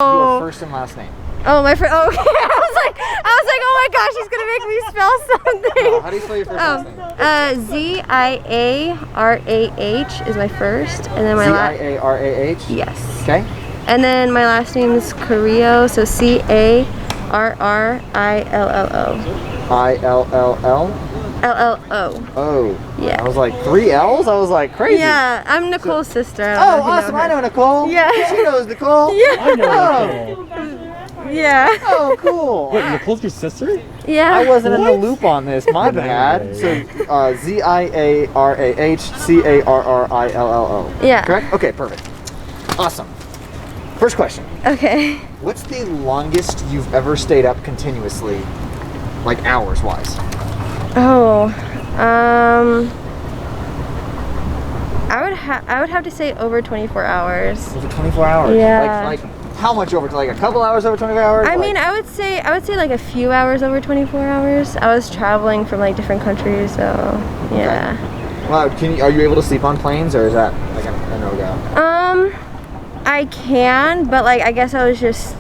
Your first and last name. Oh, my friend. Oh, okay. I was like, oh my gosh, he's gonna make me spell something. How do you spell your first and last name? Z-I-A-R-A-H is my first, and then my last. Z-I-A-R-A-H. Yes. Okay. And then my last name is Carrillo, so C-A-R-R-I-L-L-O. I-L-L-L. L-L-O. Oh. Yeah. I was like 3 L's. I was like crazy. Yeah, I'm Nicole's sister. Oh, awesome! I know Nicole. Yeah. She knows Nicole. Yeah. I know Nicole. Yeah. Oh, cool. Wait, Nicole's your sister? Yeah. I wasn't in the loop on this. My bad. So Z-I-A-R-A-H-C-A-R-R-I-L-L-O. Yeah. Correct? Okay, perfect. Awesome. First question. Okay. What's the longest you've ever stayed up continuously, like hours-wise? Oh, I would have to say over 24 hours. Over 24 hours? Yeah. Like how much over? Like a couple hours over 24 hours? I mean, I would say like a few hours over 24 hours. I was traveling from like different countries, so yeah. Okay. Well, are you able to sleep on planes, or is that like a no-go? I can, but like I guess I was just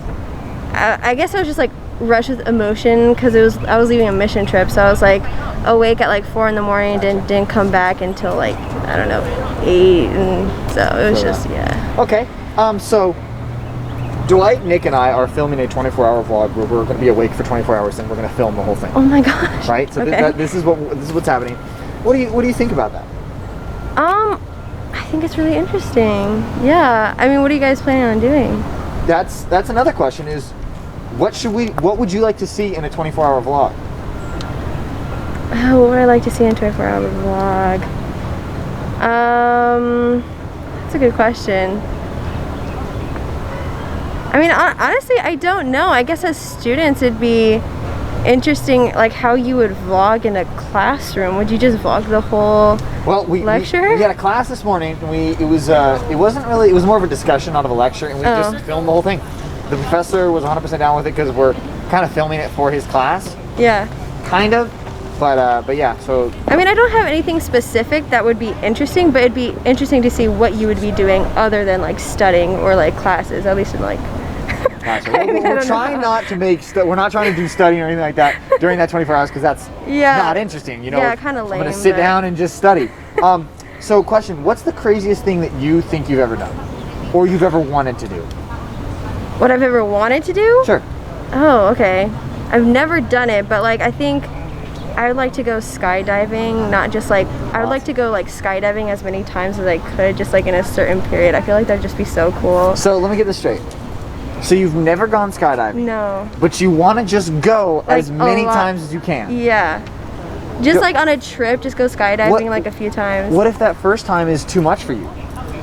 like rushed with emotion because I was leaving a mission trip, so I was like awake at like 4 in the morning, didn't come back until like I don't know 8, and so it was just yeah. Okay. So Dwight, Nick, and I are filming a 24-hour vlog where we're going to be awake for 24 hours, and we're going to film the whole thing. Oh my gosh! Right. So okay. this is what's happening. What do you think about that? I think it's really interesting. Yeah. I mean, what are you guys planning on doing? That's another question. Is what would you like to see in a 24-hour vlog? Oh, what would I like to see in a 24-hour vlog? That's a good question. I mean, honestly, I don't know. I guess as students, it'd be interesting, like how you would vlog in a classroom. Would you just vlog the whole lecture? We had a class this morning, and it was more of a discussion, not of a lecture, and we just filmed the whole thing. The professor was 100% down with it because we're kind of filming it for his class. Yeah. Kind of. But yeah, so. I mean, I don't have anything specific that would be interesting, but it'd be interesting to see what you would be doing other than like studying or like classes, at least in like. Gotcha. We're trying not to we're not trying to do studying or anything like that during that 24 hours because that's not interesting, you know. Yeah, kind of lame. I'm gonna sit down and just study. So question, what's the craziest thing that you think you've ever done? Or you've ever wanted to do? What I've ever wanted to do? Sure. Oh, okay. I've never done it, but like I think I would like to go skydiving, not just like, I would like to go like skydiving as many times as I could, just like in a certain period. I feel like that'd just be so cool. So let me get this straight. So you've never gone skydiving? No. But you want to just go like as many times as you can? Yeah. Just like on a trip, just go skydiving like a few times. What if that first time is too much for you?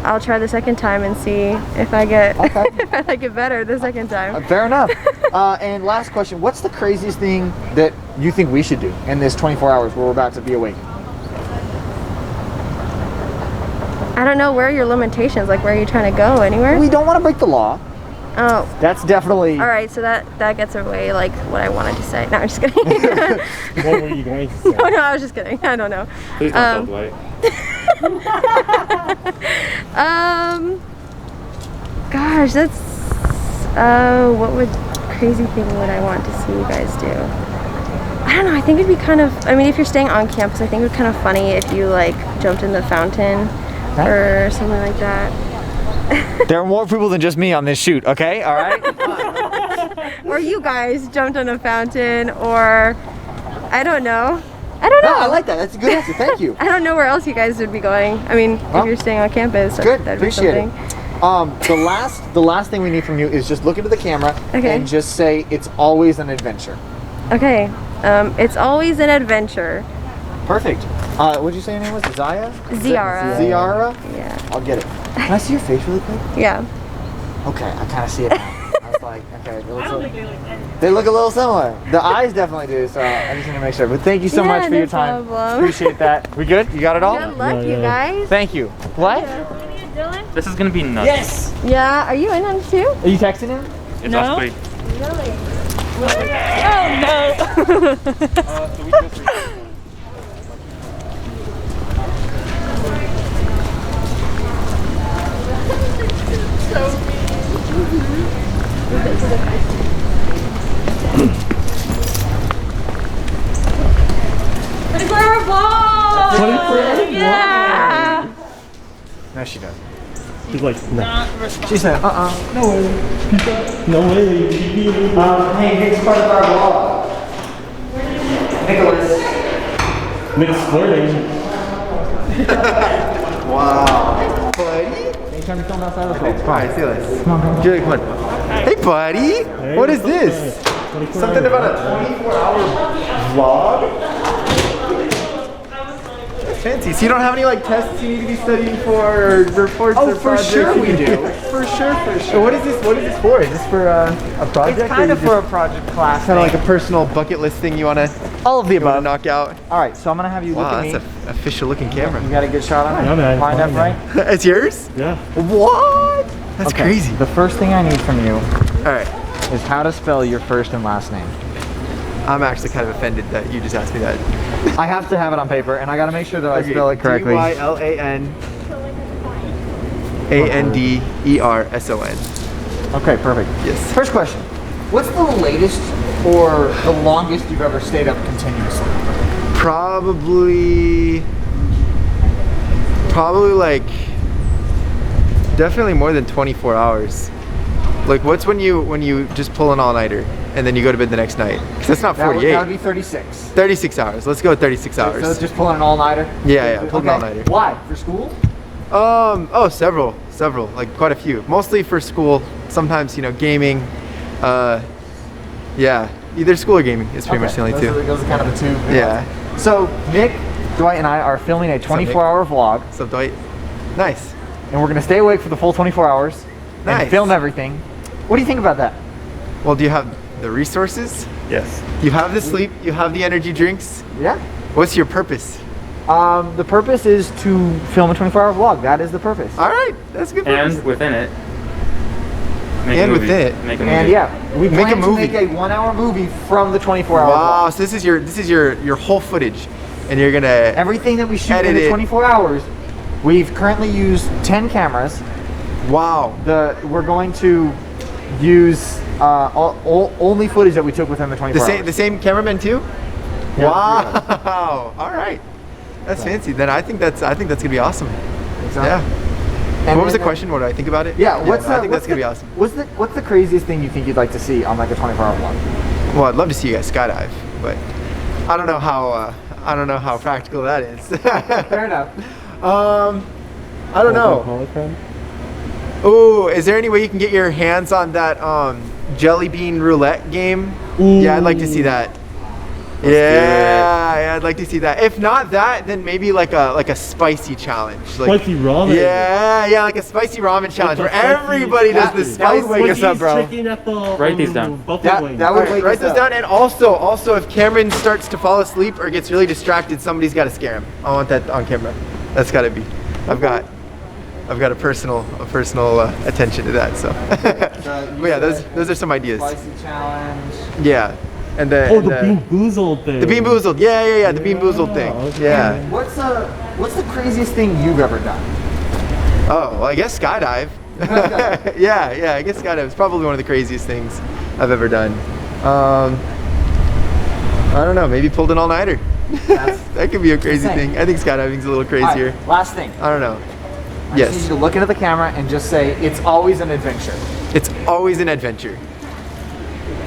I'll try the second time and see if I get if I like it better the second time. Fair enough. And last question, what's the craziest thing that you think we should do in this 24 hours where we're about to be awake? I don't know, where are your limitations? Like, where are you trying to go? Anywhere? We don't want to break the law. Oh. That's definitely... All right, so that gets away like what I wanted to say. No, I'm just kidding. What were you going to say? No, I was just kidding. I don't know. Please don't tell Dwight. Gosh, that's what crazy thing would I want to see you guys do? I don't know, I think it'd be kind of, I mean, if you're staying on campus, I think it would be kind of funny if you like jumped in the fountain or something like that. There are more people than just me on this shoot, okay? All right? Or you guys jumped in a fountain, or I don't know. I don't know. No, I like that. That's a good answer. Thank you. I don't know where else you guys would be going. I mean, if you're staying on campus, good. that'd Appreciate be something. It. The last thing we need from you is just look into the camera and just say it's always an adventure. Okay. It's always an adventure. Perfect. What'd you say your name was? Zaya? Ziara. Ziara? Yeah. I'll get it. Can I see your face really quick? Yeah. Okay, I kind of see it now. I was like, okay, they look a little similar. The eyes definitely do, so I just need to make sure. But thank you so much for your time. Problem. Appreciate that. We good? You got it all? Good luck, you guys. Thank you. What? This is gonna be nuts. Yes! Yeah, are you in on it too? Are you texting him? It's us three. Really? Oh no! He's like, no. She said, no way. No way. Hey, Nick's part of our vlog. Nicholas. Nick's flirting. Wow. Buddy? Anytime you film outside of the phone. Alright, see you later. Come on, Julie, come on. Hey, buddy. Hey, what is what's up, this? man? 24 Something hours. about a 24-hour vlog? Fancy. So you don't have any like tests you need to be studying for, or reports or projects? For sure we do. For sure. So what is this? What is this for? Is this for a project? It's kind of for a project class. Kind of like a personal bucket list thing you want to all of the above. knock out. All right, so I'm gonna have you look Wow, at me. that's an official looking camera. You got a good shot on it. Yeah, man. Lined up Fine, right. It's yours? Yeah. What? That's Okay, crazy. The first thing I need from you All right. is how to spell your first and last name. I'm actually kind of offended that you just asked me that. I have to have it on paper, and I got to make sure that I spell it correctly. DYLANANDERSON. Okay, perfect. Yes. First question: what's the latest or the longest you've ever stayed up continuously? Probably like definitely more than 24 hours. Like what's when you just pull an all-nighter and then you go to bed the next night? Because that's not 48. That would be 36. 36 hours. Let's go with 36 hours. So it's just pulling an all-nighter? Yeah, pull an all-nighter. Why? For school? Oh, several, like quite a few. Mostly for school. Sometimes, gaming. Yeah, either school or gaming is pretty much the only two. Those are kind of the two. Yeah. So Nick, Dwight, and I are filming a 24-hour vlog, What's up, Dwight? Nice. and we're gonna stay awake for the full 24 hours Nice. and film everything. What do you think about that? Well, do you have the resources? Yes. You have the sleep, you have the energy drinks. Yeah. What's your purpose? The purpose is to film a 24-hour vlog. That is the purpose. All right, that's a good purpose. And within it. Make And a movie. within it. Make a movie. And yeah, we Make a plan to movie. make a 1-hour movie from the 24-hour Wow, vlog. so this is your whole footage, and you're gonna Everything that we shoot in Edit the it. 24 hours, we've currently used 10 cameras. Wow. We're going to use only footage that we took within the 24 hours. The same cameraman too? Yeah, Wow. All right. That's fancy. Then I think that's gonna be awesome. Yeah. And what was the then, question? What do I think about it? Yeah, I think that's gonna be awesome. What's the craziest thing you think you'd like to see on like a 24-hour vlog? Well, I'd love to see you guys skydive, but I don't know how practical that is. Fair enough. I don't know. Oh, is there any way you can get your hands on that jelly bean roulette game? Yeah, I'd like to see that. Yeah, I'd like to see that. If not that, then maybe like a spicy challenge. Like, Spicy ramen. Yeah, like a spicy ramen challenge where everybody does the that would spicy. wake us up, bro. Chicken at the, Write these down. Buffalo wings. that would Alright, wake write us those up. down, and also if Cameron starts to fall asleep or gets really distracted, somebody's got to scare him. I want that on camera. That's got to be. I've got a personal attention to that. So, but yeah, those are some ideas. Spicy challenge. Yeah, and the Bean Boozled thing. the Bean Boozled. Yeah, the Bean Boozled thing. okay. Yeah. What's the craziest thing you've ever done? Oh, well, I guess skydive. Skydive. yeah, I guess skydive is probably one of the craziest things I've ever done. I don't know, maybe pulled an all-nighter. That could be a crazy Insane. thing. I think skydiving's a little crazier. Alright, last thing. I don't know. I just need you to look into the camera and just say, it's always an adventure. It's always an adventure.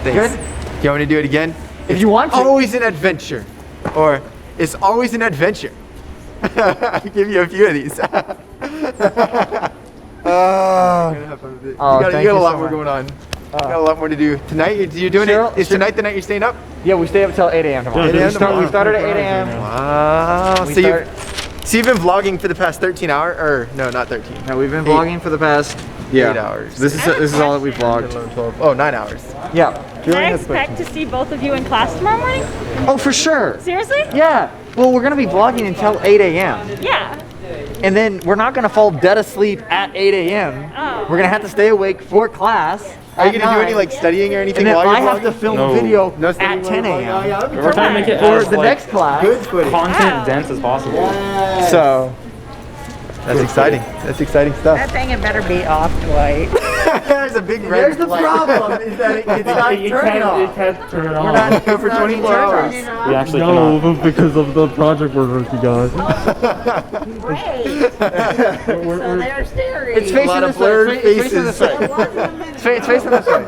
Thanks. Good? You want me to do it again? If you want to. Always an adventure. Or, it's always an adventure. I can give you a few of these. You got thank a lot so more much. going on. Got a lot more to do. Tonight, you're doing Cheryl- it? Is tonight the night you're staying up? Yeah, we stay up until 8 a.m. tomorrow. 8 a.m. We started at 8 a.m. Wow. We So start- you've been vlogging for the past 13 hours, or no, not 13. No, we've been 8 vlogging for the past 8 hours. This is all that we've vlogged. 11, 12. Oh, 9 hours. Yeah. Can I expect to see both of you in class tomorrow morning? Oh, for sure. Seriously? Yeah. Well, we're gonna be vlogging until 8 a.m. Yeah. and then we're not gonna fall dead asleep at 8 a.m. Oh. We're gonna have to stay awake for class. Are you at gonna do any 9, like studying or anything and then while I you're have to vlogging? film No. a video No studying at while 10 you're vlogging? a.m. Oh, yeah, that'd be We're trying to make it for as the like, next class. good footage. content Wow. dense as possible. So That's exciting. That's exciting stuff. That thing had better be off, Dwight. There's a big red There's the light. problem is that it's not You turning off. can't turn it We're off. not For 24 hours. We actually No, because of the project we're working on. They're scary. It's A facing lot of this way. blurred It's facing faces. this way. It's facing this way.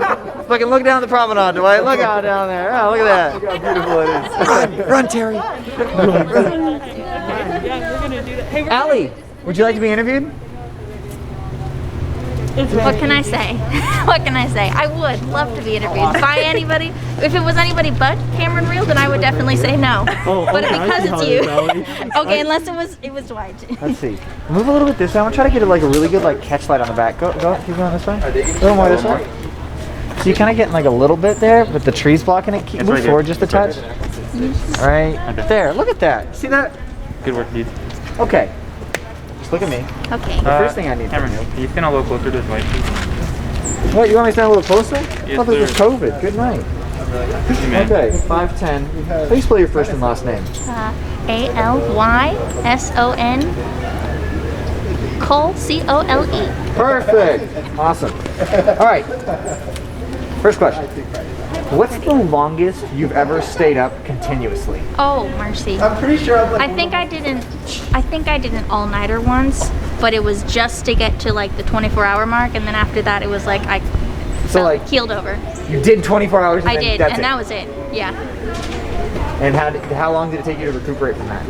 Fucking look down the promenade, Dwight. Look out down there. Oh, look at that. Look how beautiful it is. Run, Terry. Yeah, we're gonna do that. Hey, we're Allie, would you like to be interviewed? What can I say? What can I say? I would love to be interviewed by anybody. If it was anybody but Cameron Reel, then I would definitely say no. Oh, But okay, I because see how it's it you, is, Allie. okay, unless it was Dwight. Let's see. Move a little bit this way. I want to try to get like a really good like catch light on the back. Go, keep going this way. A little more this way. So you kind of getting like a little bit there, but the tree's blocking it. Keep move right forward here. just a touch. Right there. Look at that. See that? Good work, dude. Okay. Just look at me. Okay. The first thing I need from Cameron, you. can you stand a little closer to Dwight, please? What, you want me to stand a little closer? I thought this was sir. COVID. Good night. Okay, 5'10". Please spell your first and last name. ALYSON Cole COLE. Perfect. Awesome. All right. First question. What's the longest you've ever stayed up continuously? Oh mercy. I'm pretty sure I'm like. I think I did an all-nighter once, but it was just to get to like the 24-hour mark, and then after that it was like I keeled over. You did 24 hours. And I then did, that's and it. that was it. Yeah. And how long did it take you to recuperate from that?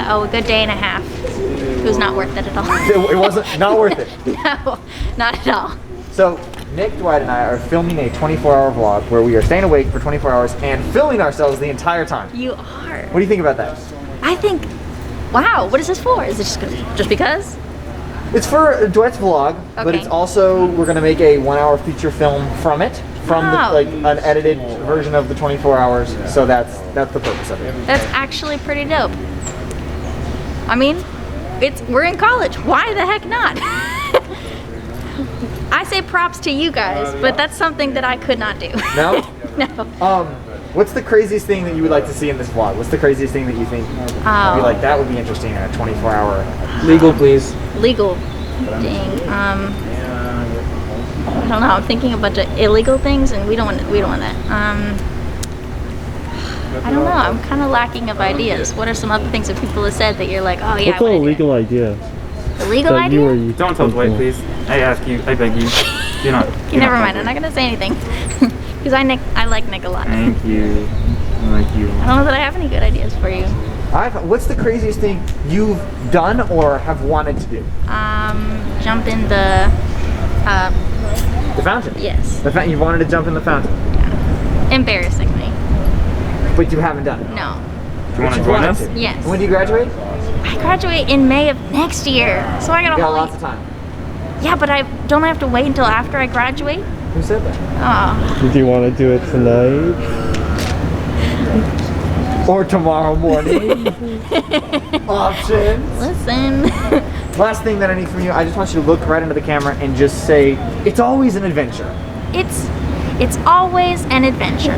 A good day and a half. It was not worth it at all. It wasn't not worth it. No, not at all. So Nick, Dwight, and I are filming a 24-hour vlog where we are staying awake for 24 hours and filming ourselves the entire time. You are. What do you think about that? I think. Wow. What is this for? Is it just because? It's for Dwight's vlog, but Okay. it's also we're gonna make a 1-hour feature film from it, from Wow. an edited version of the 24 hours. So that's the purpose of it. That's actually pretty dope. I mean, we're in college. Why the heck not? I say props to you guys, but that's something that I could not do. No? No. What's the craziest thing that you would like to see in this vlog? What's the craziest thing that you think would be like that would be interesting in a 24-hour? Legal, please. Legal. Dang. I don't know. I'm thinking a bunch of illegal things, and we don't want that. I don't know. I'm kind of lacking of ideas. What are some other things that people have said that you're like, oh yeah, What's an illegal idea? illegal that you idea? or you Don't tell Dwight, please. I ask you, I beg you. Do not. Okay, never mind. I'm not gonna say anything because I like Nick a lot. I Thank you. Thank you. don't know that I have any good ideas for you. What's the craziest thing you've done or have wanted to do? Jump in the. The fountain. Yes. You wanted to jump in the fountain, Embarrassingly. but you haven't done it. No. Do you want to You join wanted us? to. Yes. When do you graduate? I graduate in May of next year, so I You gotta got wait. lots of time. Yeah, but I have to wait until after I graduate. Who said that? Oh. Do you want to do it tonight? Or tomorrow morning. Options. Listen. Last thing that I need from you, I just want you to look right into the camera and just say, it's always an adventure. It's always an adventure.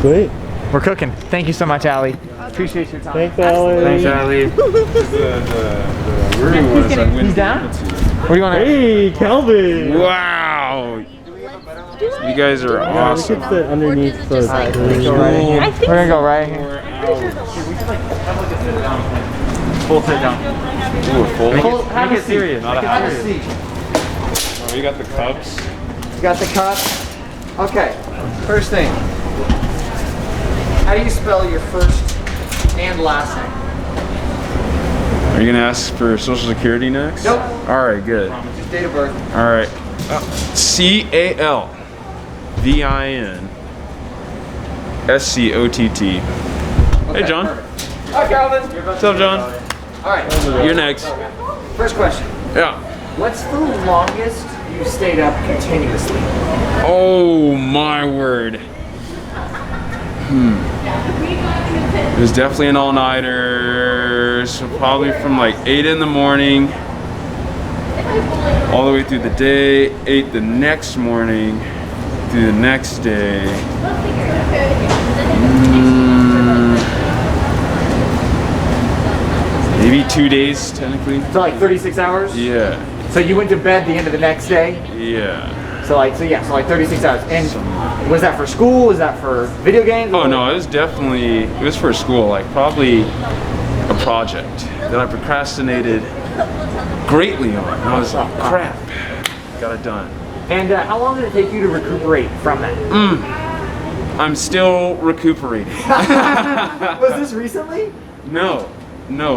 Great. We're cooking. Thank you so much, Allie. Appreciate your time. Thanks, Allie. Thanks, Allie. He's down? What do you want to... Hey, Calvin. Wow! You guys are We awesome. could sit underneath the just like- tree. Go right in here. I think We're gonna go right in here. Full sit down. Ooh, full. Make it serious. Not a Have a half. seat. Oh, you got the cups. You got the cup. Okay, first thing. How do you spell your first and last name? Are you gonna ask for social security next? Nope. All right, good. Just date of birth. All right. CALVINSCOTT. Hey, John. Hi, Calvin. What's up, John? All right, You're next. first question. Yeah. What's the longest you stayed up continuously? Oh my word. It was definitely an all-nighter, so probably from like 8 in the morning all the way through the day, 8 the next morning, through the next day. Maybe 2 days technically. So like 36 hours? Yeah. So you went to bed the end of the next day? Yeah. So like 36 hours. And was that for school? Was that for video games? Oh no, it was for school, like probably a project that I procrastinated greatly on. And I was like, crap, got it done. And how long did it take you to recuperate from that? I'm still recuperating. Was this recently? No,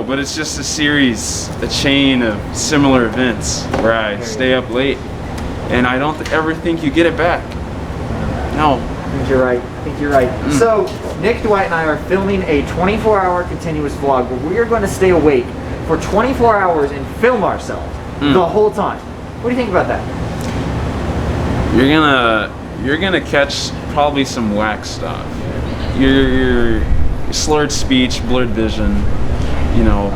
but it's just a chain of similar events where I stay up late and I don't ever think you get it back. No. I think you're right. So, Nick, Dwight, and I are filming a 24-hour continuous vlog where we are going to stay awake for 24 hours and film ourselves the whole time. What do you think about that? You're gonna catch probably some whack stuff. Your slurred speech, blurred vision, you know.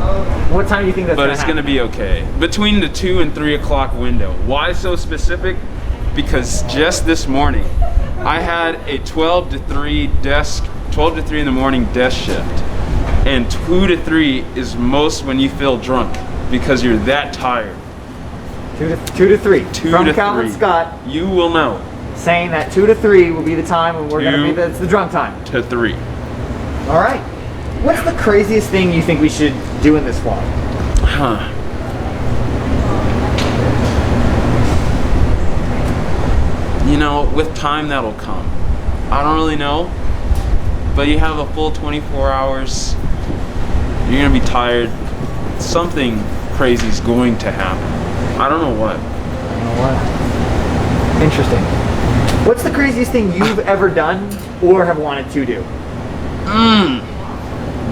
What time do you think that's But it's gonna be okay. Between the 2 and 3 o'clock window. Why so specific? Because just this morning, I had a 12 to 3 in the morning desk shift. And 2 to 3 is most when you feel drunk because you're that tired. 2 to 3. From Calvin 3. Scott. You will know. Saying that 2 to 3 will be the time when we're going to be, that's the drunk time. To 3. All right. What's the craziest thing you think we should do in this vlog? Huh. You know, with time that'll come. I don't really know. But you have a full 24 hours. You're gonna be tired. Something crazy is going to happen. I don't know what. Interesting. What's the craziest thing you've ever done or have wanted to do?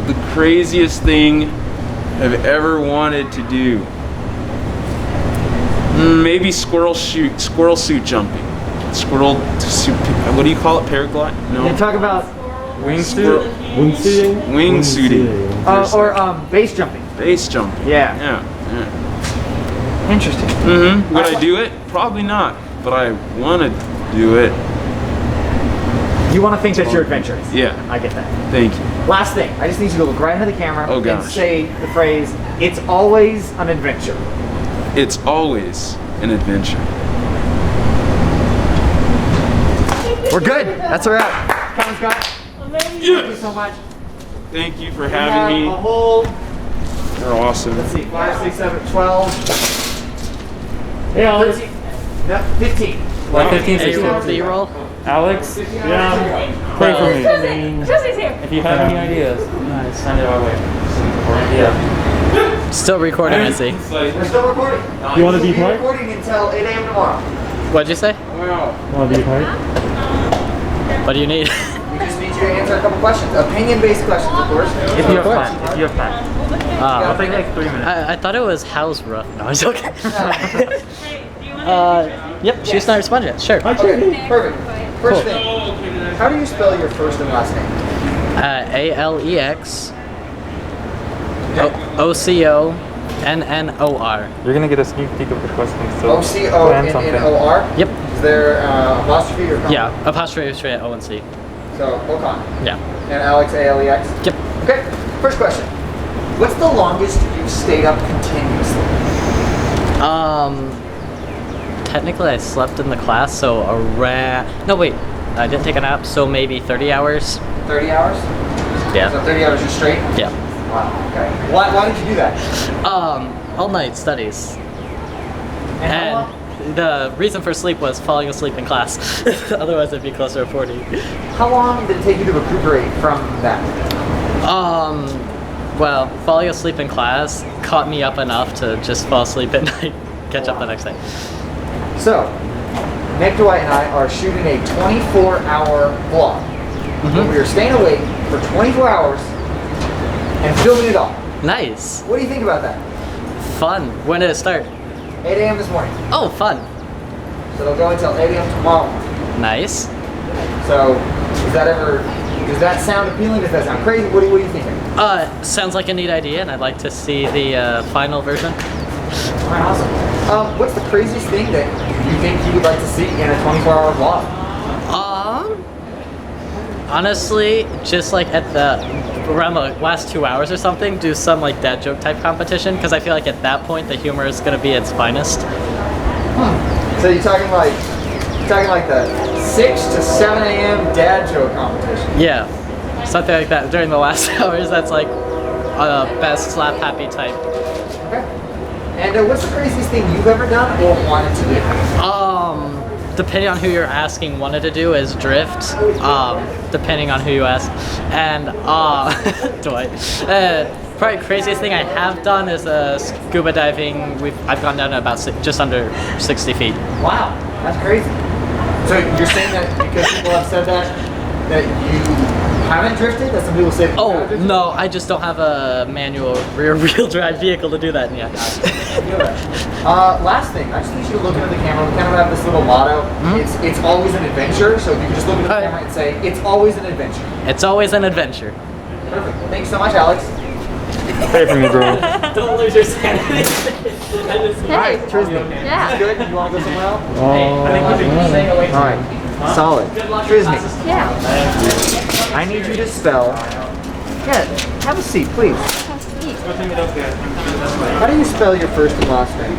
The craziest thing I've ever wanted to do. Maybe squirrel suit jumping. Squirrel suit, what do you call it? Paraglide? No. You talk about Wingsuiting? Wingsuiting. or base jumping. Base jumping. Yeah. Interesting. Would I do it? Probably not. But I want to do it. You want to think that you're adventurous. Yeah. I get that. Thank you. Last thing, I just need you to look right into the camera Oh, and gosh. say the phrase, "It's always an adventure." It's always an adventure. We're good. That's a wrap. Calvin Scott, thank you so much. Thank you for We having have me. a whole, You're awesome. let's see, 5, 6, 7, 12. Hey, Alex. 13, no, 15. Like 15, 16. B-roll. Alex, Yeah. pray for me. Jesse's here. If you have any ideas, send it our way. Yeah. Still recording, I see. We're still recording. You want to be We're part? recording until 8 a.m. tomorrow. What'd you say? Want to be part? What do you need? We just need you to answer a couple questions. Opinion-based questions, of course. If you have time. If you have time. It'll take like 3 minutes. I thought it was house rough. No, I was joking. Yep, shoe sniper sponge. Sure. Okay, perfect. First thing, how do you spell your first and last name? Alex OCONNOR. You're gonna get a sneak peek of the questions, so plan something. OCONNOR? Yep. Is there apostrophe or comma? Yeah, apostrophe straight at O and C. So, Ocon. Yeah. And Alex, ALEX? Yep. Okay, first question. What's the longest you've stayed up continuously? Technically I slept in the class, so no wait, I didn't take a nap, so maybe 30 hours. 30 hours? Yeah. So 30 hours just straight? Yeah. Wow, okay. Why did you do that? All night studies. And how And long? the reason for sleep was falling asleep in class. Otherwise it'd be closer to 40. How long did it take you to recuperate from that? Well, falling asleep in class caught me up enough to just fall asleep at night, catch up the next day. So, Nick, Dwight, and I are shooting a 24-hour vlog. We are staying awake for 24 hours and filming it all. Nice. What do you think about that? Fun. When did it start? 8 a.m. this morning. Oh, fun. So it'll go until 8 a.m. tomorrow. Nice. So, does that sound appealing? Does that sound crazy? What are you thinking? Sounds like a neat idea, and I'd like to see the final version. All right, awesome. What's the craziest thing that you think you would like to see in a 24-hour vlog? Honestly, just like at the around the last 2 hours or something, do some like dad joke type competition, because I feel like at that point the humor is gonna be its finest. So you're talking like the 6 to 7 a.m. dad joke competition. Yeah, something like that during the last hours. That's like best slap happy type. Okay. And what's the craziest thing you've ever done or wanted to do? Depending on who you're asking, wanted to do is drift. Depending on who you ask, and Dwight. Probably craziest thing I have done is scuba diving. I've gone down to about just under 60 feet. Wow, that's crazy. So you're saying that because people have said that you haven't drifted? That some people say. Oh no, I just don't have a manual rear-wheel drive vehicle to do that yet. Last thing, I just need you to look into the camera. We kind of have this little motto. It's always an adventure. So if you can just look into the camera and say, "It's always an adventure." It's always an adventure. Perfect. Thanks so much, Alex. Pay for me, bro. Don't lose your sanity. All right, Tristan. Yeah. Good. You want to go somewhere else? I think we should stay away All right. Solid. Tristan, Yeah. I need you to spell. Yeah. Have a seat, please. How do you spell your first and last name?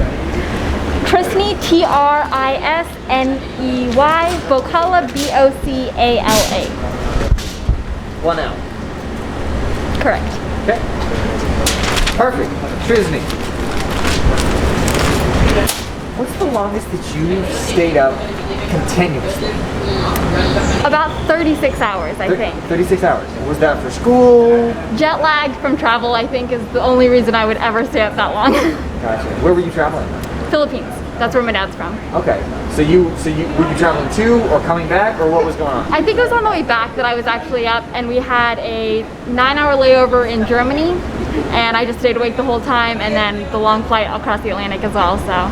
Trisney, Trisney, Vocala, Bocala. One L. Correct. Okay. Perfect. Trisney. What's the longest that you've stayed up continuously? About 36 hours, I think. 36 hours. Was that for school? Jet lagged from travel, I think, is the only reason I would ever stay up that long. Gotcha. Where were you traveling? Philippines. That's where my dad's from. Okay. So were you traveling to or coming back, or what was going on? I think it was on the way back that I was actually up, and we had a 9-hour layover in Germany, and I just stayed awake the whole time, and then the long flight across the Atlantic as well, so.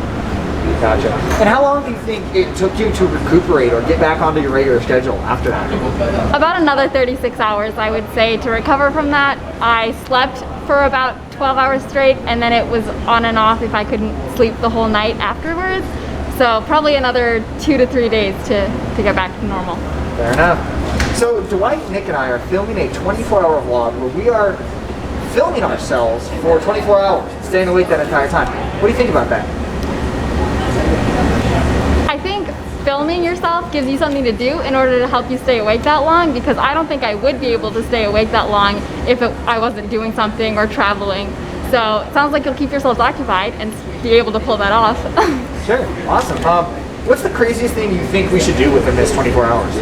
Gotcha. And how long do you think it took you to recuperate or get back onto your regular schedule after that? About another 36 hours, I would say, to recover from that. I slept for about 12 hours straight, and then it was on and off if I couldn't sleep the whole night afterwards. So probably another 2 to 3 days to get back to normal. Fair enough. So Dwight, Nick, and I are filming a 24-hour vlog where we are filming ourselves for 24 hours, staying awake that entire time. What do you think about that? I think filming yourself gives you something to do in order to help you stay awake that long, because I don't think I would be able to stay awake that long if I wasn't doing something or traveling. So it sounds like you'll keep yourselves occupied and be able to pull that off. Sure, awesome. What's the craziest thing you think we should do within this 24 hours?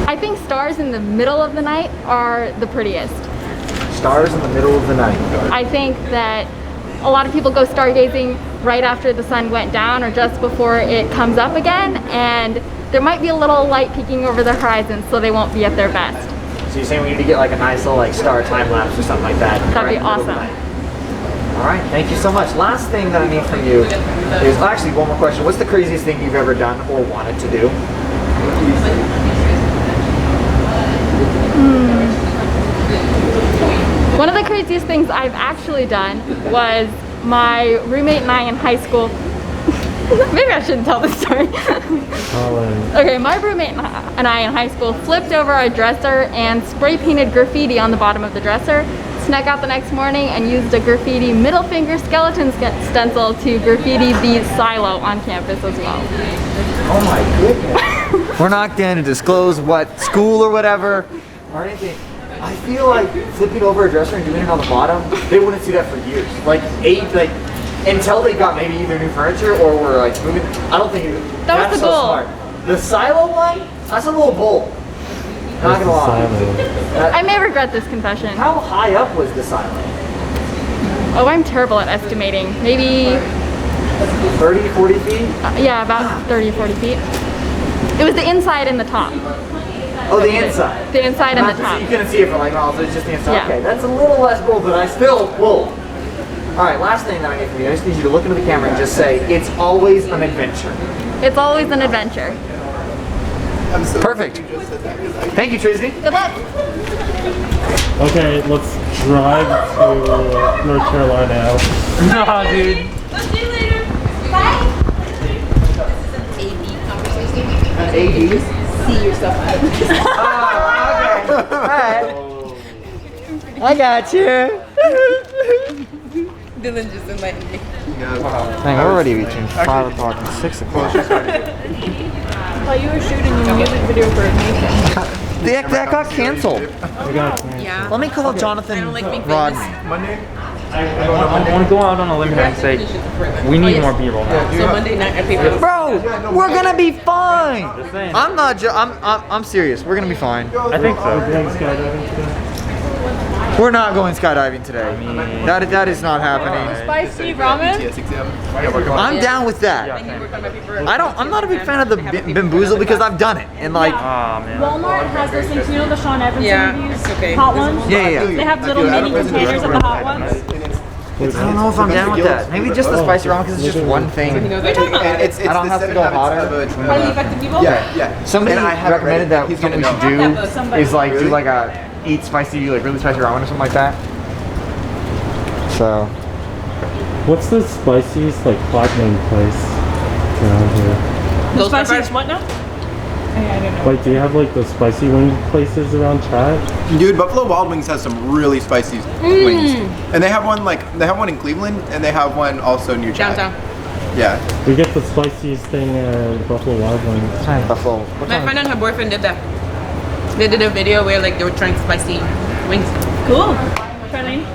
I think stars in the middle of the night are the prettiest. Stars in the middle of the night. I think that a lot of people go stargazing right after the sun went down or just before it comes up again, and there might be a little light peeking over the horizon, so they won't be at their best. So you're saying we need to get like a nice little star time lapse or something like that? That'd be awesome. All right, thank you so much. Last thing that I need from you is actually one more question. What's the craziest thing you've ever done or wanted to do? One of the craziest things I've actually done was my roommate and I in high school. Maybe I shouldn't tell this story. Okay, my roommate and I in high school flipped over our dresser and spray painted graffiti on the bottom of the dresser, snuck out the next morning and used a graffiti middle finger skeleton stencil to graffiti the silo on campus as well. Oh my goodness. We're not going to disclose what school or whatever or anything. I feel like flipping over a dresser and doing it on the bottom, they wouldn't see that for years. Until they got maybe either new furniture or were moving. I don't think That was the so goal. Smart. The silo one, that's a little bold. Not gonna lie. I may regret this confession. How high up was the silo? Oh, I'm terrible at estimating. Maybe 30, 40 feet? Yeah, about 30, 40 feet. It was the inside and the top. Oh, the inside. The inside and the top. You couldn't see it from so it's just the inside. Yeah. Okay, that's a little less bold, but I still bold. All right, last thing that I need from you, I just need you to look into the camera and just say, it's always an adventure. It's always an adventure. Perfect. Thank you, Tracy. Good luck. Okay, let's drive to North Carolina now. Nah, dude. Let's see you later. Bye. ADs? See yourself out of this. Oh, okay. Alright. I got you. Dylan just enlightened me. Dang, we're already reaching 5 o'clock and 6 o'clock. While you were shooting your music video for Nathan. That got canceled. Yeah. Let me call Jonathan I don't like being Rodney. famous. Monday? I want to go out on a limb here and say we need more B-roll now. So Monday night I paid for Bro, we're gonna be fine. Just saying. I'm not. I'm serious. We're gonna be fine. I think so. We're not going skydiving today. That is not happening. spicy ramen. I'm down with that. I'm not a big fan of the bamboozle because I've done it and like. Aw, man. Walmart has those things, you know the Sean Evans Yeah, interviews? it's okay. Hot ones? Yeah. They have little mini containers of the hot ones. I don't know if I'm down with that. Maybe just the spicy ramen because it's just one thing. I don't have to go hotter. Yeah. Somebody And I have recommended read that it. He's something we gonna should do is like do like a eat spicy, like really spicy ramen or something like that. So. What's the spiciest like platinum place around here? The spiciest what now? I don't know. Like, do you have like the spicy wing places around chat? Dude, Buffalo Wild Wings has some really spicy wings, and they have one in Cleveland, and they have one also near Chad. Downtown. Yeah. We get the spiciest thing at Buffalo Wild Wings. Buffalo. My friend and her boyfriend did that. They did a video where like they were trying spicy wings. Cool. Charlene?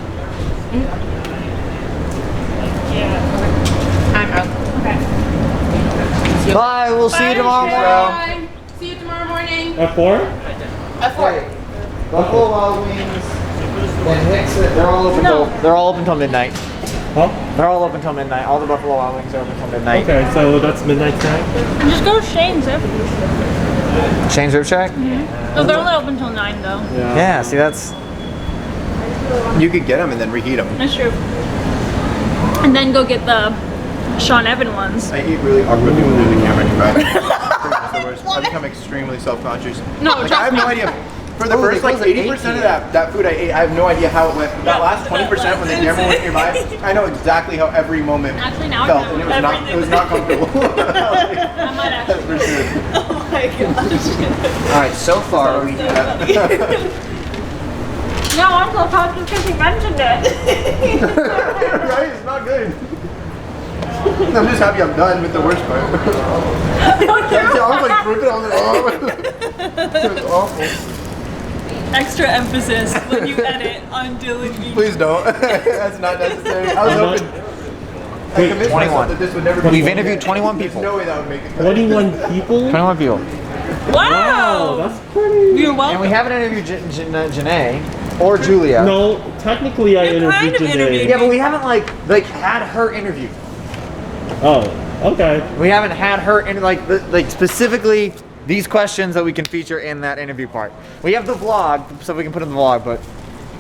I'm out. Okay. Bye. We'll see you tomorrow morning. Bye. See you tomorrow morning. At 4? At 4. Buffalo Wild Wings. And Hicks, they're all open. They're all open till midnight. Huh? They're all open till midnight. All the Buffalo Wild Wings are open till midnight. Okay, so that's midnight snack? Just go to Shane's. Shane's Rib Shack? No, they're only open till 9 though. Yeah, see that's. You could get them and then reheat them. That's true. And then go get the Sean Evan ones. I eat really awkwardly when there's a camera nearby. I become extremely self-conscious. No, Like, I have no idea. For the first like 80% of that food I ate, I have no idea how it went. That last 20% when the camera went nearby, I know exactly how every moment Actually, now I felt, know and it was not comfortable. I might actually. For sure. Oh my gosh. All right, so far we. No, I'm so conscious because he mentioned it. Right? It's not good. I'm just happy I'm done with the worst part. I was like gripping on the arm. It was awful. Extra emphasis when you edit on Dylan eating. Please don't. That's not necessary. I was hoping. I convinced 21. myself that this would never be. We've interviewed 21 people. No way that would make it. 21 people? 21 people. Wow! That's pretty. You're And welcome. we haven't interviewed Janae or Julia. No, technically I You kind interviewed of today. interviewed Yeah, but we haven't like had her interview. Oh, okay. We haven't had her in like specifically these questions that we can feature in that interview part. We have the vlog, so we can put in the vlog, but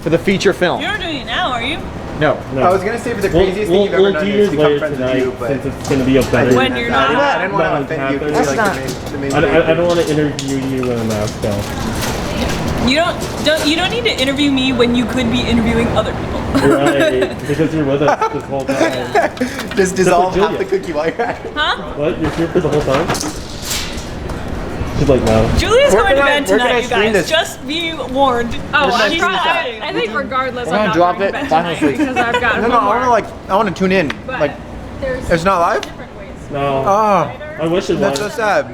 for the feature film. You're not doing it now, are you? No. No. I was gonna say for the craziest thing you've ever we'll done do is yours become later friends with tonight, you, but since it's going to be a better. When you're not. I didn't want to That offend you. happens. Because That's like not- the main I don't want to interview you with a mask on. You don't need to interview me when you could be interviewing other people. Right, because you're with us this whole time. Just dissolve Julia. half the cookie while you're at it. Huh? What? You're here for the whole time? She's like, no. Julia's Where going to can I- bed where can I tonight, you stream guys. this? Just be warned. Oh, She's I think regardless, We're I'm gonna not drop going it, to bed final tonight sleep. because I've got No, homework. I want to tune in. But Like, there's it's not live. different ways. No. Oh, I wish it that's so was. sad.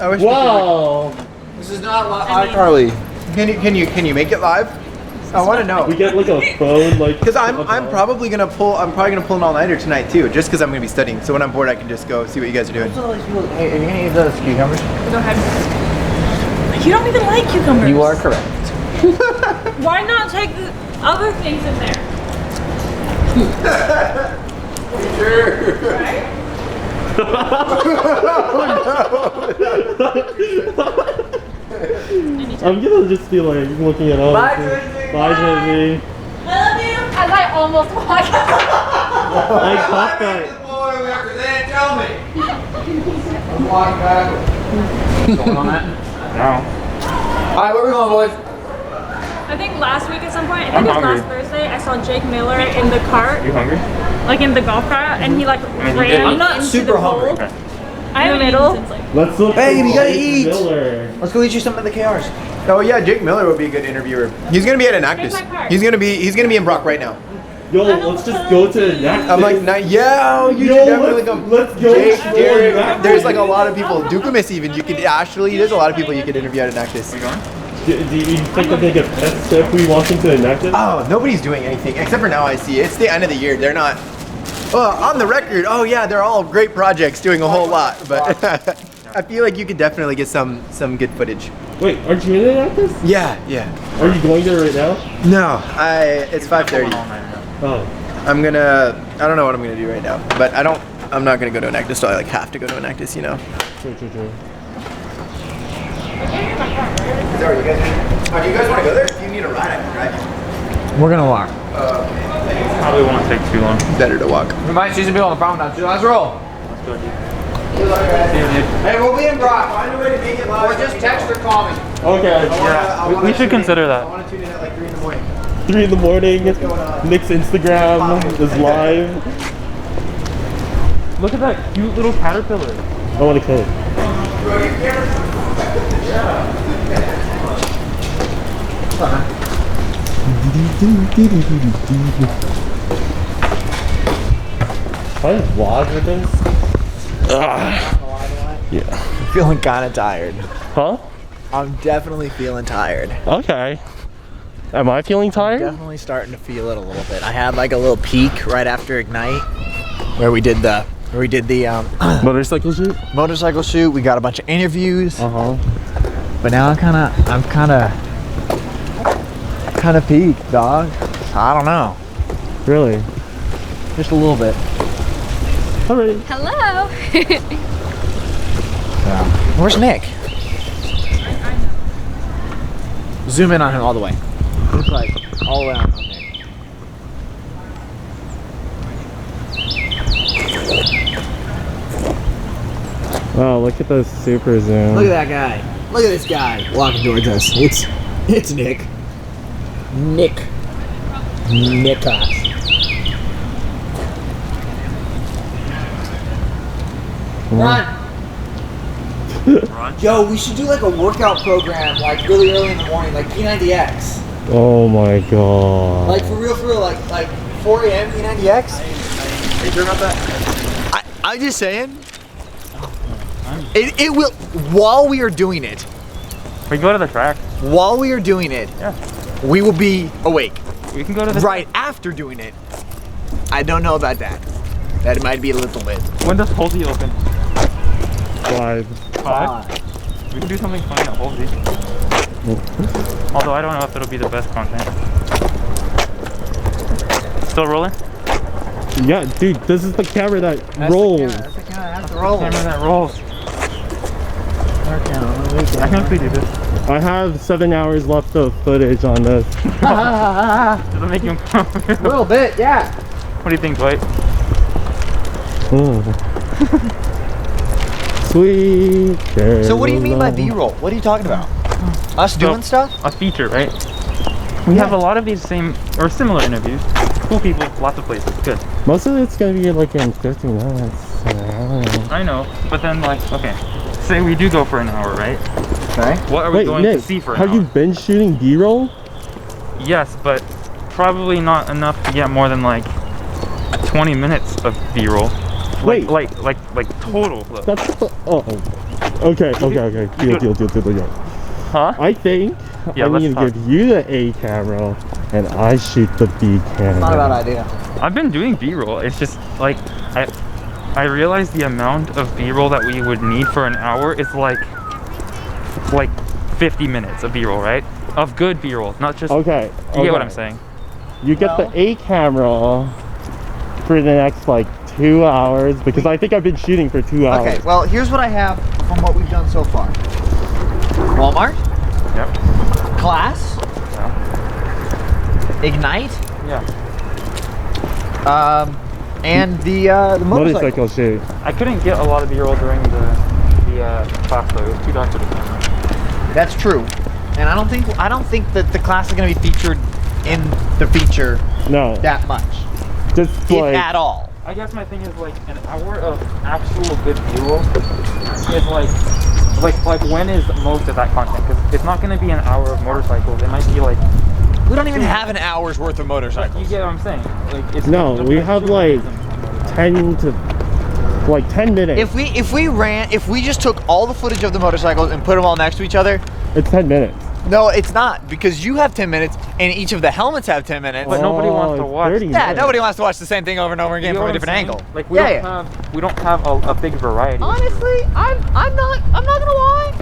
I wish. Whoa! This is not I mean- Carly. Can you make it live? I want to know. We get like a phone, like. Because I'm probably gonna pull an all-nighter tonight too, just because I'm gonna be studying. So when I'm bored, I can just go see what you guys are doing. Hey, are you gonna eat those cucumbers? Go ahead. You don't even like cucumbers. You are correct. Why not take the other things in there? I'm gonna just be like looking at all Bye, this. Tracy. Bye, Tracy. I love you. As I almost walk out. I caught that. I'm walking back. Going on that? No. Alright, where we going, boys? I think last week at some point, I I'm think it was hungry. last Thursday, I saw Jake Miller in the cart, You hungry? like in the golf cart, and he like mean, you ran did. I'm not into super the hungry. hole. I haven't eaten since like. Let's look. Hey, we gotta Jake eat. Miller. Let's go eat you some of the KRs. Oh yeah, Jake Miller would be a good interviewer. He's gonna be at Enactus. He's gonna be in Brock right now. Yo, let's just go to Enactus. I'm like, yeah, you should definitely come. Let's go. Jake, to Derek, Enactus. there's like a lot of people. Dukamis even. You could actually. There's a lot of people you could interview at Enactus. Do you think that they get pissed if we walk into Enactus? Oh, nobody's doing anything except for now. I see it's the end of the year. They're not. On the record. Oh yeah, they're all great projects, doing a whole lot. But I feel like you could definitely get some good footage. Wait, aren't you in Enactus? Yeah. Are you going there right now? No, it's 5:30. Oh. I don't know what I'm gonna do right now, but I'm not gonna go to Enactus, so I like have to go to Enactus, you know. True. Do you guys want to go there? If you need a ride, I can drive you. We're gonna walk. Probably won't take too long. Better to walk. We might see some people on the promenade now too. Let's roll. Let's go, dude. Hey, we'll be in Brock. Find a way to make it live. Or just text or call me. Okay. We should consider that. I want to tune in at like 3 in the morning. 3 in the morning. Nick's Instagram is live. Look at that cute little caterpillar. I want to kill it. Can I vlog with this? Yeah. Feeling kind of tired. Huh? I'm definitely feeling tired. Okay. Am I feeling tired? Definitely starting to feel it a little bit. I had like a little peak right after Ignite, where we did the Motorcycle shoot? motorcycle shoot. We got a bunch of interviews. Uh-huh. But now I'm kind of peaked, dog. I don't know. Really? Just a little bit. All right. Hello. Where's Nick? Zoom in on him all the way. Look like all around on Nick. Wow, look at the super zoom. Look at that guy. Look at this guy walking towards us. It's Nick. Nicholas. Run. Yo, we should do like a workout program like really early in the morning, like P90X. Oh my god. Like for real, like 4 a.m. P90X. Are you sure about that? I'm just saying. It will, while we are doing it. We can go to the track. While we are doing it, Yeah. we will be awake. We can go to the Right after doing it, I don't know about that. That might be a little bit. When does Halsey open? 5. 5? We can do something funny at Halsey. Although I don't know if it'll be the best content. Still rolling? Yeah, dude, this is the camera that rolls. That's the camera that rolls. I can actually do this. I have 7 hours left of footage on this. Does it make you uncomfortable? A little bit, yeah. What do you think, Dwight? Sweet. So what do you mean by B-roll? What are you talking about? Us doing stuff? A feature, right? We have a lot of these same or similar interviews. Cool people, lots of places. Good. Most of it's gonna be like in 15 minutes. I know, but then like, okay, say we do go for an hour, right? Okay. What are we going Nick, to see for an have hour? you been shooting B-roll? Yes, but probably not enough to get more than like 20 minutes of B-roll. Wait. Like total. That's okay. Deal. Huh? I think Yeah, I let's need to talk. give you the A camera and I shoot the B camera. Not a bad idea. I've been doing B-roll. It's just like I realized the amount of B-roll that we would need for an hour is like 50 minutes of B-roll, right? Of good B-roll, not just. Okay. You get what I'm saying? You get the A camera for the next like 2 hours because I think I've been shooting for 2 hours. Okay, well, here's what I have from what we've done so far. Walmart, Yep. class, Ignite, Yeah. and the motorcycle. shoot. I couldn't get a lot of B-roll during the class though. It was too dark for the camera. That's true. And I don't think that the class is going to be featured in the feature No. that much, Just if like at all. I guess my thing is like an hour of actual good B-roll is like when is most of that content? Because it's not going to be an hour of motorcycles. It might be like We don't even have an hour's worth of motorcycles. you get what I'm saying? Like it's No, we have like 10 minutes. If we just took all the footage of the motorcycles and put them all next to each other, It's 10 minutes. no, it's not, because you have 10 minutes and each of the helmets have 10 minutes. But nobody wants to it's watch. 30 Yeah, minutes. nobody wants to watch the same thing over and over again You know from a what I'm different saying? angle. Like we don't have a big variety. Honestly, I'm not gonna lie.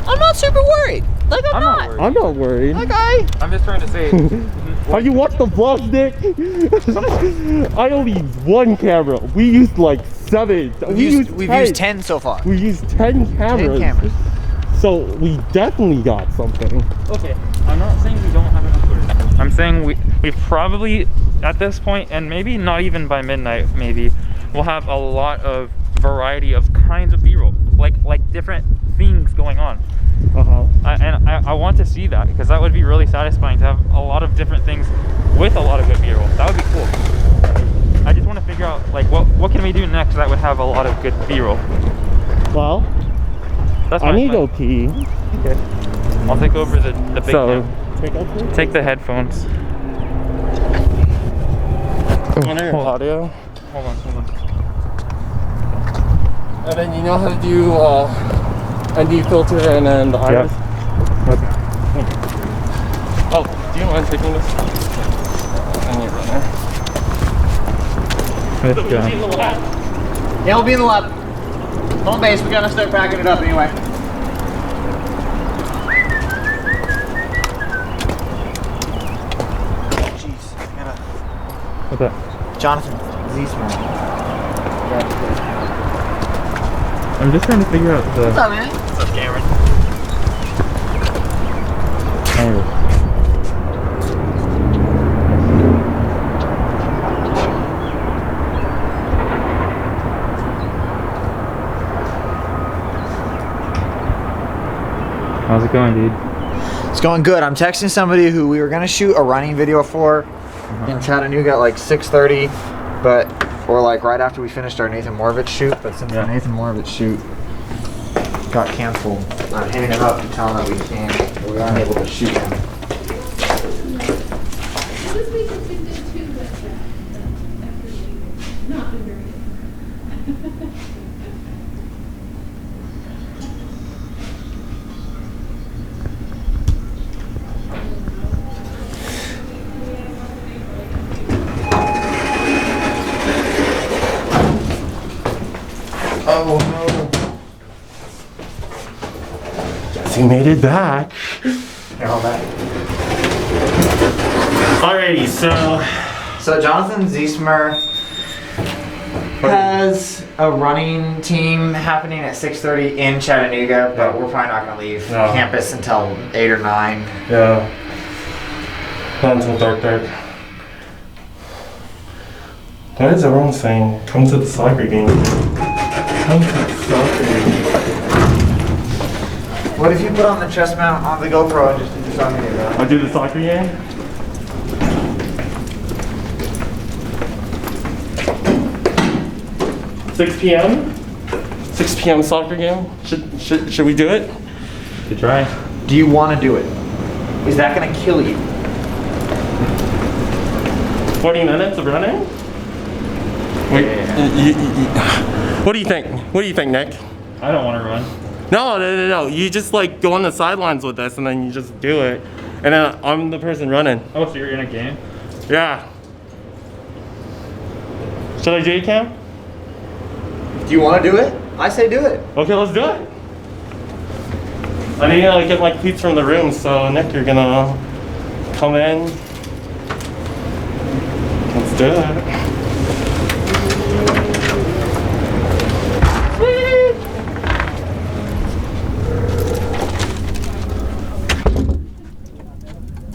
I'm not super worried. Like I'm not worried. I'm not worried. Like I'm just trying to say. Have you watched the vlogs, Nick? I only use one camera. We used like 7. we've used 10 so far. We used 10 cameras. 10 cameras. So we definitely got something. Okay, I'm not saying we don't have enough footage. I'm saying we probably at this point, and maybe not even by midnight, maybe we'll have a lot of variety of kinds of B-roll, like different things going on. I want to see that, because that would be really satisfying to have a lot of different things with a lot of good B-roll. That would be cool. I just want to figure out like what can we do next that would have a lot of good B-roll. Well, That's I my need to plan. go pee. Okay. I'll take over the big So, cam. Take the headphones. audio. Hold on. And then you know how to do ND filter and then the iris? Okay. Oh, do you mind taking this? I need runner. Let's go. Yeah, we'll be in the lab. Home base, we gotta start packing it up anyway. Jeez, I gotta... What's that? Jonathan Ziesman. I'm just trying to figure out the. What's up, man? What's up, Cameron? How's it going, dude? It's going good. I'm texting somebody who we were gonna shoot a running video for in Chattanooga at like 6:30, but or like right after we finished our Nathan Moravich shoot. But since the Nathan Moravich shoot got canceled, I'm hitting him up to tell him that we aren't able to shoot him. Oh no. Guess he made it back. Alrighty, So Jonathan Ziesmer has a running team happening at 6:30 in Chattanooga, but we're probably not gonna leave campus until 8 or 9. yeah. Not until dark. Why is everyone saying, come to the soccer game? Come to the soccer game. What if you put on the chest mount on the GoPro and just do the soccer game? I'll do the soccer game? $6 p.m.? 6 p.m. soccer game? Should we do it? Good try. Do you want to do it? Is that gonna kill you? 40 minutes of running? Wait, what do you think? What do you think, Nick? I don't want to run. No. You just like go on the sidelines with us and then you just do it. And then I'm the person running. Oh, so you're in a game? Yeah. Should I do it, Cam? Do you want to do it? I say do it. Okay, let's do it. I need to get my cleats from the room, so Nick, you're gonna come in. Let's do it.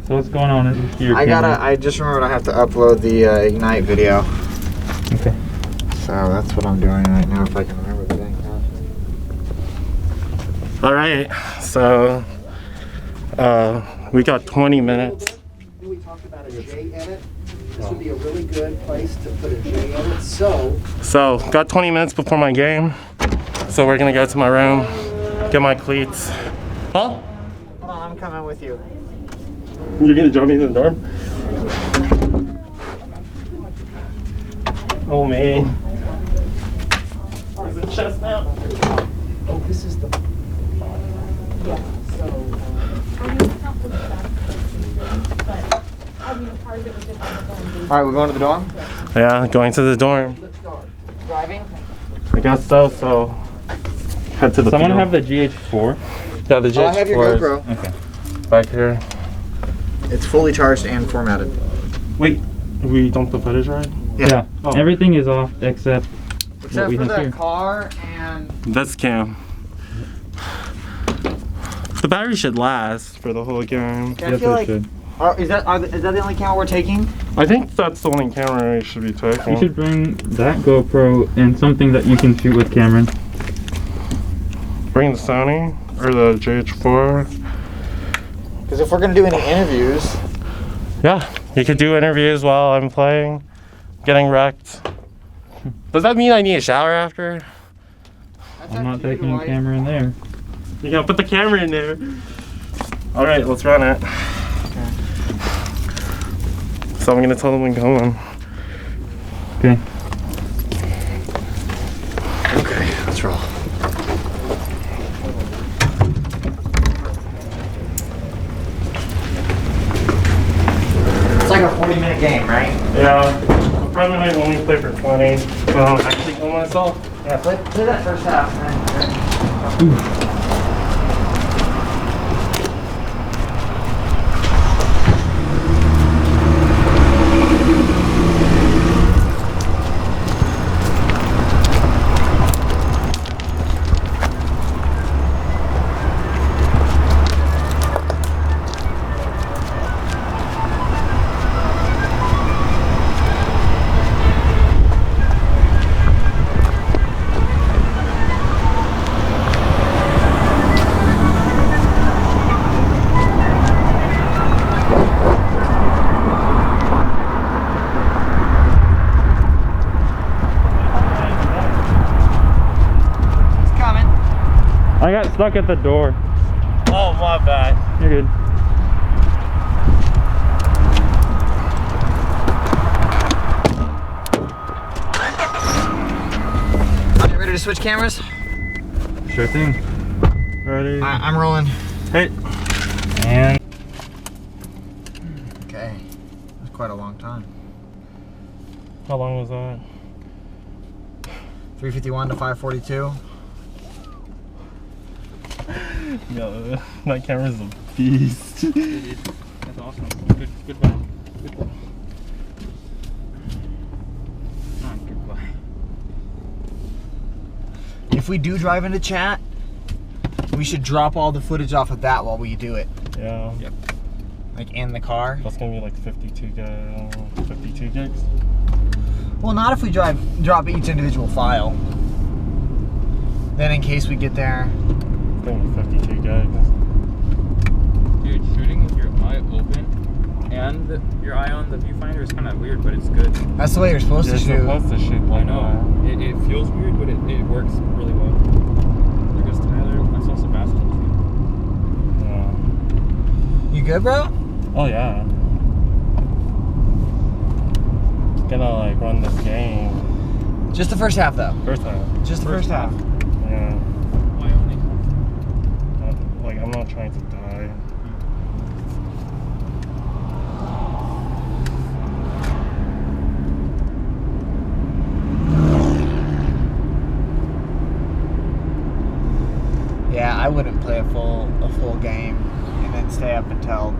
So what's going on with your camera? I just remembered I have to upload the Ignite video. Okay. So that's what I'm doing right now, if I can remember the dang password. Alright, so we got 20 minutes. We talked about a J edit. This would be a really good place to put a J in it. So got 20 minutes before my game. So we're gonna go to my room, get my cleats. Huh? Hold on, I'm coming with you. You're gonna drive me to the dorm? Oh man. Where's the chest now? Oh, this is the. Yeah. So. All right, we're going to the dorm. Yeah, going to the dorm. Driving. I guess so. So head to the. Someone field. have the GH4? Yeah, the GH4. Oh, I have your is GoPro. Okay. back here. It's fully charged and formatted. Wait, we dumped the footage, right? Yeah. Oh. Everything is off except what we for have the here. car and. That's cam. The battery should last for the whole game. I feel like. should. Is that the only camera we're taking? I think that's the only camera you should be taking. You should bring that GoPro and something that you can shoot with Cameron. Bring the Sony or the GH4. Because if we're gonna do any interviews. Yeah, you could do interviews while I'm playing, getting wrecked. Does that mean I need a shower after? I'm not taking a camera in there. You gotta put the camera in there. All right, let's run it. So I'm gonna tell them when going. Okay. Okay, let's roll. It's like a 40-minute game, right? Yeah, I probably might only play for 20. So I'll actually kill myself. Yeah, play that first half. I got stuck at the door. Oh, my bad. You're good. Are you ready to switch cameras? Sure thing. Ready? I'm rolling. Hey. And Okay. That's quite a long time. How long was that? 351 to 542. No, my camera's a beast. that's awesome. Goodbye. Goodbye. Not goodbye. If we do drive into chat, we should drop all the footage off of that while we do it. Yeah. Yep. Like in the car. That's gonna be like 52 gigs. Well, not if we drop each individual file. Then in case we get there. It's gonna be 52 gigs. Dude, shooting with your eye open and your eye on the viewfinder is kind of weird, but it's good. That's the way you're supposed to shoot. You're supposed to shoot like I know. It feels weird, but it works really well. There goes Tyler. I saw Sebastian too. You good, bro? Oh yeah. Gonna like run this game. Just the first half, though. First half. Just the first half. Yeah. Why only? Like I'm not trying to die. Yeah, I wouldn't play a full game and then stay up until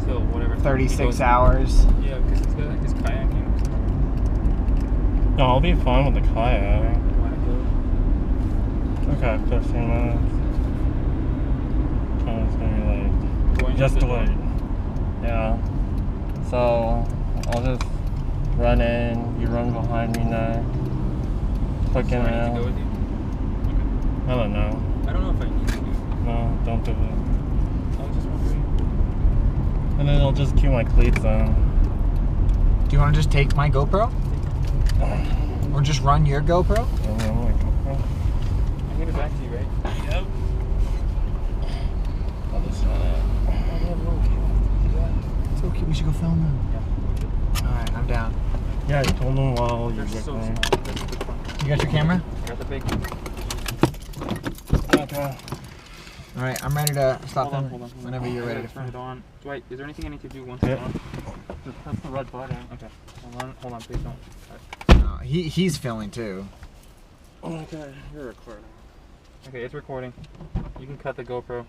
So whatever. 36 hours. Yeah, because he's got his kayaking. No, I'll be fine with the kayak. Okay, 15 minutes. It's gonna be like just wait. Yeah. So I'll just run in. You run behind me now. Hook in I need to go out. with you? I don't know. I don't know if I need to. No, don't do it. I was just wondering. And then I'll just cue my cleats on. Do you want to just take my GoPro? Or just run your GoPro? I gave it back to you, right? Yep. I'll just run it. It's okay, we should go film them. Yeah. Alright, I'm down. Yeah, I told them while you They're were so small. playing. That's a big one. You got your camera? I got the big one. Okay. Alright, I'm ready to stop Hold on, filming hold on. whenever you're ready to turn it film. on. Dwight, is there anything I need to do once Yep. it's on? Just press the red button. Okay. Hold on, please don't. He's filming too. Okay, you're recording. Okay, it's recording. You can cut the GoPro.